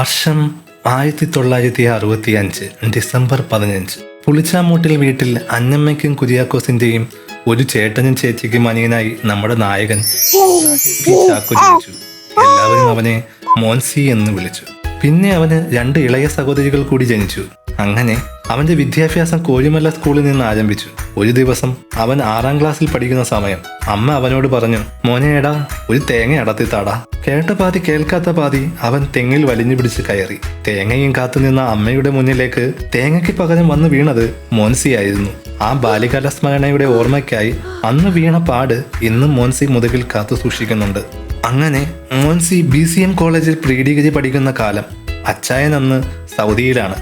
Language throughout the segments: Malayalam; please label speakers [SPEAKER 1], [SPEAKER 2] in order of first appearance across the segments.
[SPEAKER 1] വർഷം 1965 ഡിസംബർ 15. പുളിച്ചാമൂട്ടിൽ വീട്ടിൽ അന്നമ്മയ്ക്കും കുര്യാക്കോസിന്റെയും ഒരു ചേട്ടനും ചേച്ചിക്കും അനിയനായി നമ്മുടെ നായകൻ ചാക്കോ ജനിച്ചു. എല്ലാവരും അവനെ മോൻസി എന്ന് വിളിച്ചു. പിന്നെ അവന് 2 ഇളയ സഹോദരികൾ കൂടി ജനിച്ചു. അങ്ങനെ അവന്റെ വിദ്യാഭ്യാസം കോഴിമല സ്കൂളിൽ നിന്ന് ആരംഭിച്ചു. ഒരു ദിവസം അവൻ 6ാം ക്ലാസ്സിൽ പഠിക്കുന്ന സമയം അമ്മ അവനോട് പറഞ്ഞു, മോനെടാ ഒരു തേങ്ങ അടത്തിത്താടാ. കേട്ട പാതി കേൾക്കാത്ത പാതി അവൻ തെങ്ങിൽ വലിഞ്ഞു പിടിച്ച് കയറി. തേങ്ങയും കാത്തുനിന്ന അമ്മയുടെ മുന്നിലേക്ക് തേങ്ങയ്ക്ക് പകരം വന്ന് വീണത് മോൻസിയായിരുന്നു. ആ ബാല്യകാല സ്മരണയുടെ ഓർമ്മയ്ക്കായി അന്ന് വീണ പാട് ഇന്നും മോൻസി മുതുകിൽ കാത്തു സൂക്ഷിക്കുന്നുണ്ട്. അങ്ങനെ മോൻസി BCM കോളേജിൽ പ്രീ ഡിഗ്രി പഠിക്കുന്ന കാലം. അച്ചായൻ അന്ന് സൗദിയിലാണ്.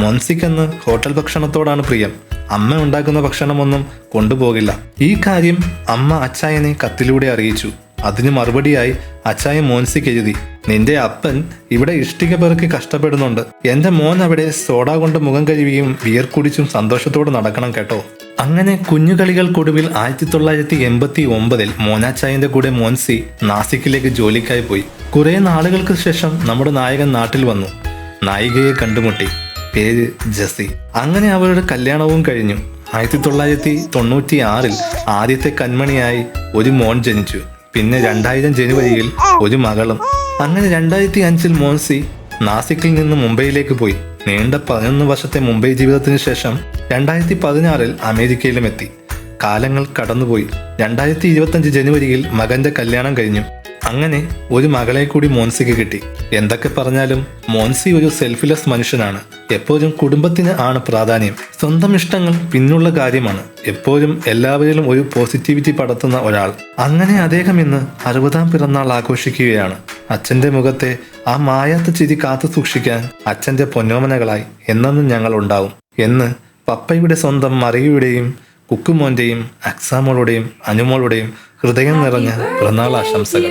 [SPEAKER 1] മോൻസിക്കന്ന് ഹോട്ടൽ ഭക്ഷണത്തോടാണ് പ്രിയം. അമ്മ ഉണ്ടാക്കുന്ന ഭക്ഷണമൊന്നും കൊണ്ടുപോകില്ല. ഈ കാര്യം അമ്മ അച്ചായനെ കത്തിലൂടെ അറിയിച്ചു. അതിന് മറുപടിയായി അച്ചായൻ മോൻസിക്ക് എഴുതി, നിന്റെ അപ്പൻ ഇവിടെ ഇഷ്ടിക പെറുക്കി കഷ്ടപ്പെടുന്നുണ്ട്. എന്റെ മോൻ അവിടെ സോഡ കൊണ്ട് മുഖം കഴുകിയും ബിയർ കുടിച്ചും സന്തോഷത്തോടെ നടക്കണം കേട്ടോ. അങ്ങനെ കുഞ്ഞുകളികൾക്കൊടുവിൽ 1989 മോനാച്ചായന്റെ കൂടെ മോൻസി നാസിക്കിലേക്ക് ജോലിക്കായി പോയി. കുറെ നാളുകൾക്ക് ശേഷം നമ്മുടെ നായകൻ നാട്ടിൽ വന്നു. നായികയെ കണ്ടുമുട്ടി. പേര് ജസി. അങ്ങനെ അവരുടെ കല്യാണവും കഴിഞ്ഞു. 1996 ആദ്യത്തെ കൺമണിയായി ഒരു മോൻ ജനിച്ചു. പിന്നെ 2000 ജനുവരിയിൽ ഒരു മകളും. അങ്ങനെ 2005 മോൻസി നാസിക്കിൽ നിന്ന് മുംബൈയിലേക്ക് പോയി. നീണ്ട 11 വർഷത്തെ മുംബൈ ജീവിതത്തിന് ശേഷം 2016 അമേരിക്കയിലും എത്തി. കാലങ്ങൾ കടന്നുപോയി. 2025 ജനുവരിയിൽ മകന്റെ കല്യാണം കഴിഞ്ഞു. അങ്ങനെ ഒരു മകളെ കൂടി മോൻസിക്ക് കിട്ടി. എന്തൊക്കെ പറഞ്ഞാലും മോൻസി ഒരു സെൽഫിലെസ് മനുഷ്യനാണ്. എപ്പോഴും കുടുംബത്തിന് ആണ് പ്രാധാന്യം. സ്വന്തം ഇഷ്ടങ്ങൾ പിന്നുള്ള കാര്യമാണ്. എപ്പോഴും എല്ലാവരിലും ഒരു പോസിറ്റിവിറ്റി പടർത്തുന്ന ഒരാൾ. അങ്ങനെ അദ്ദേഹം ഇന്ന് 60ാം പിറന്നാൾ ആഘോഷിക്കുകയാണ്. അച്ഛന്റെ മുഖത്തെ ആ മായാത്ത ചിരി കാത്തു സൂക്ഷിക്കാൻ അച്ഛന്റെ പൊന്നോമനകളായി എന്നെന്നും ഞങ്ങൾ ഉണ്ടാവും എന്ന് പപ്പയുടെ സ്വന്തം മറിയുടെയും കുക്കുമോന്റെയും അക്സാമോളുടെയും അനുമോളുടെയും ഹൃദയം നിറഞ്ഞ പിറന്നാൾ ആശംസകൾ.